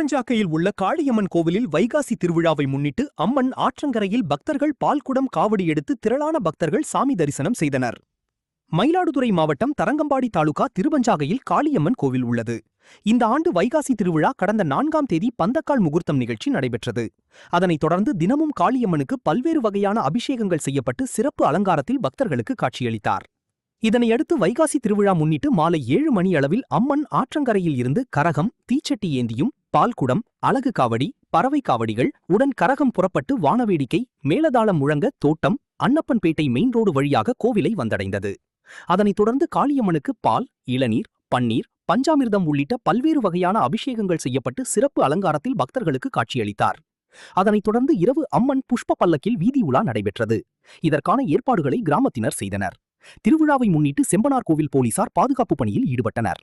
திருவஞ்சாக்கையில் உள்ள காளியம்மன் கோவிலில் வைகாசி திருவிழாவை முன்னிட்டு அம்மன் ஆற்றங்கரையில் பக்தர்கள் பால்குடம் காவடி எடுத்து திரளான பக்தர்கள் சாமி தரிசனம் செய்தனர். மயிலாடுதுறை மாவட்டம் தரங்கம்பாடி தாலுகா திருவஞ்சாகையில் காளியம்மன் கோவில் உள்ளது. இந்த ஆண்டு வைகாசி திருவிழா கடந்த 4ஆம் தேதி பந்தக்கால் முகூர்த்தம் நிகழ்ச்சி நடைபெற்றது. அதனைத் தொடர்ந்து தினமும் காளியம்மனுக்கு பல்வேறு வகையான அபிஷேகங்கள் செய்யப்பட்டு சிறப்பு அலங்காரத்தில் பக்தர்களுக்கு காட்சியளித்தார். இதனையடுத்து வைகாசி திருவிழா முன்னிட்டு மாலை 7 மணி அளவில் அம்மன் ஆற்றங்கரையில் இருந்து கரகம், தீச்சட்டி ஏந்தியும், பால்குடம், அலகு காவடி, பறவை காவடிகள் உடன் கரகம் புறப்பட்டு வானவேடிக்கை, மேலதாளம் முழங்க தோட்டம், அன்னப்பன்பேட்டை மெயின் ரோடு வழியாக கோவிலை வந்தடைந்தது. அதனைத் தொடர்ந்து காளியம்மனுக்கு பால், இளநீர், பன்னீர், பஞ்சாமிர்தம் உள்ளிட்ட பல்வேறு வகையான அபிஷேகங்கள் செய்யப்பட்டு சிறப்பு அலங்காரத்தில் பக்தர்களுக்கு காட்சியளித்தார். அதனைத் தொடர்ந்து இரவு அம்மன் புஷ்ப பல்லக்கில் வீதி உலா நடைபெற்றது. இதற்கான ஏற்பாடுகளை கிராமத்தினர் செய்தனர். திருவிழாவை முன்னிட்டு செம்பனார் கோவில் போலீசார் பாதுகாப்பு பணியில் ஈடுபட்டனர்.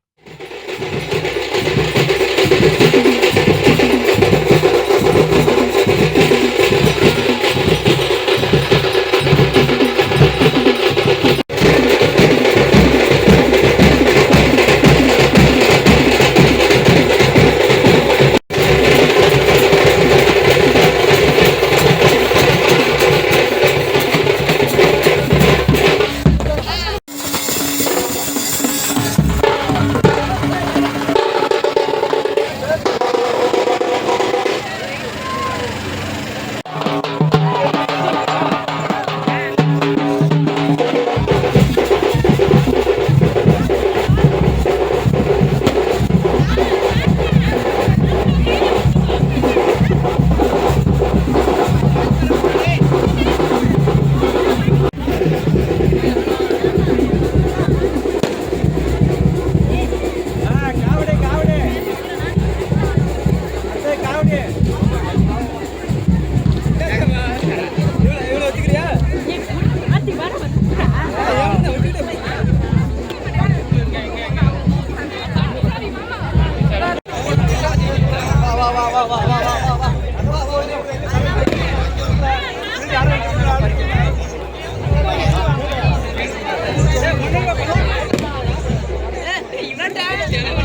இவன்